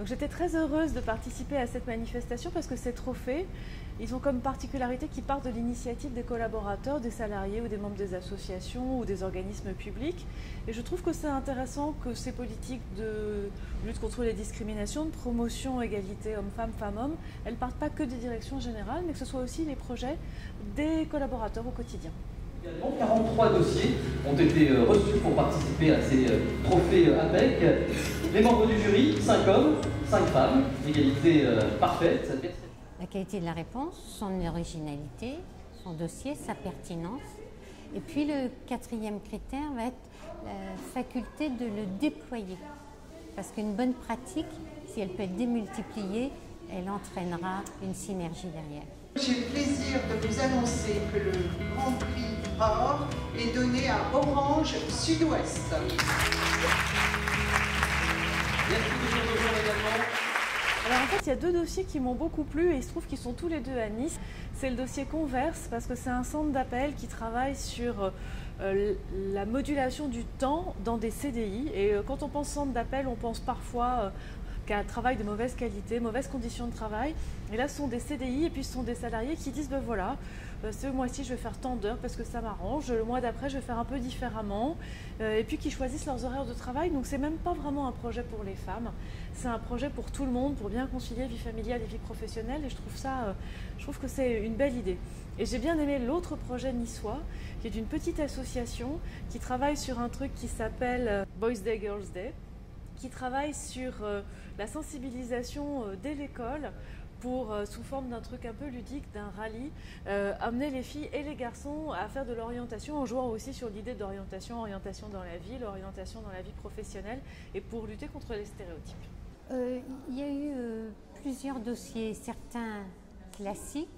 Donc j'étais très heureuse de participer à cette manifestation parce que ces trophées, ils ont comme particularité qu'ils partent de l'initiative des collaborateurs, des salariés ou des membres des associations ou des organismes publics. Et je trouve que c'est intéressant que ces politiques de lutte contre les discriminations, de promotion, égalité homme-femme, femme-homme, elles ne partent pas que des directions générales, mais que ce soit aussi les projets des collaborateurs au quotidien. Également, 43 dossiers ont été reçus pour participer à ces trophées APEC. Les membres du jury, 5 hommes, 5 femmes, égalité parfaite. La qualité de la réponse, son originalité, son dossier, sa pertinence. Et puis le quatrième critère va être la faculté de le déployer. Parce qu'une bonne pratique, si elle peut être démultipliée, elle entraînera une synergie derrière. J'ai le plaisir de vous annoncer que le Grand Prix Or est donné à Orange Sud-Ouest. Merci de nous rejoindre également. Alors en fait, il y a deux dossiers qui m'ont beaucoup plu et il se trouve qu'ils sont tous les deux à Nice. C'est le dossier Converse parce que c'est un centre d'appel qui travaille sur la modulation du temps dans des CDI. Et quand on pense centre d'appel, on pense parfois qu'à un travail de mauvaise qualité, mauvaises conditions de travail. Et là, ce sont des CDI et puis ce sont des salariés qui disent, ben voilà, ce mois-ci, je vais faire tant d'heures parce que ça m'arrange. Le mois d'après, je vais faire un peu différemment. Et puis qui choisissent leurs horaires de travail. Donc, c'est même pas vraiment un projet pour les femmes. C'est un projet pour tout le monde, pour bien concilier vie familiale et vie professionnelle. Et je trouve que c'est une belle idée. Et j'ai bien aimé l'autre projet niçois, qui est une petite association qui travaille sur un truc qui s'appelle Boys Day, Girls Day, qui travaille sur la sensibilisation dès l'école pour, sous forme d'un truc un peu ludique, d'un rallye, amener les filles et les garçons à faire de l'orientation en jouant aussi sur l'idée d'orientation, orientation dans la vie, l'orientation dans la vie professionnelle et pour lutter contre les stéréotypes. Il y a eu plusieurs dossiers, certains classiques,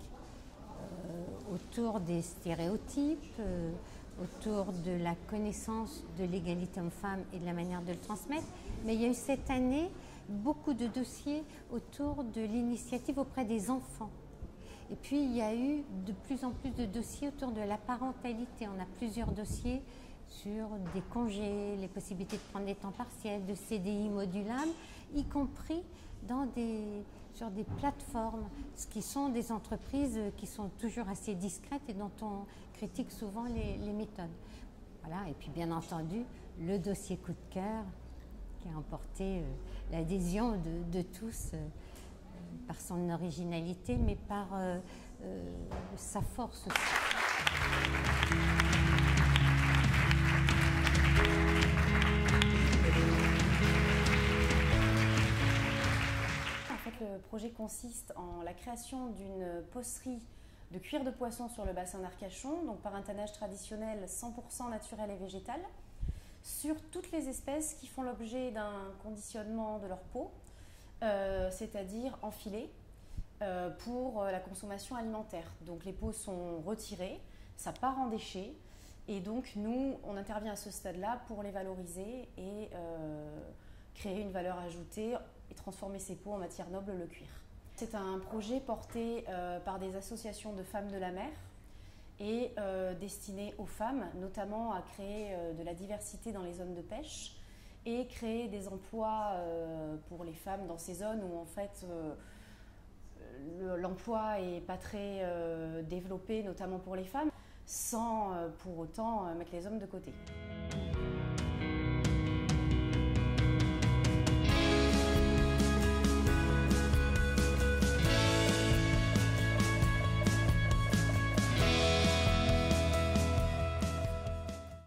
autour des stéréotypes, autour de la connaissance de l'égalité homme-femme et de la manière de le transmettre. Mais il y a eu cette année beaucoup de dossiers autour de l'initiative auprès des enfants. Et puis il y a eu de plus en plus de dossiers autour de la parentalité. On a plusieurs dossiers sur des congés, les possibilités de prendre des temps partiels, de CDI modulables, y compris sur des plateformes, ce qui sont des entreprises qui sont toujours assez discrètes et dont on critique souvent les méthodes. Voilà. Et puis bien entendu, le dossier coup de cœur qui a emporté l'adhésion de tous par son originalité, mais par sa force aussi. Le projet consiste en la création d'une pocerie de cuir de poisson sur le bassin d'Arcachon, donc par un tannage traditionnel 100% naturel et végétal, sur toutes les espèces qui font l'objet d'un conditionnement de leur peau, c'est-à-dire en filet, pour la consommation alimentaire. Donc les peaux sont retirées, ça part en déchets, et donc nous, on intervient à ce stade-là pour les valoriser et créer une valeur ajoutée et transformer ces peaux en matière noble, le cuir. C'est un projet porté par des associations de femmes de la mer et destiné aux femmes, notamment à créer de la diversité dans les zones de pêche et créer des emplois pour les femmes dans ces zones où en fait l'emploi n'est pas très développé, notamment pour les femmes, sans pour autant mettre les hommes de côté.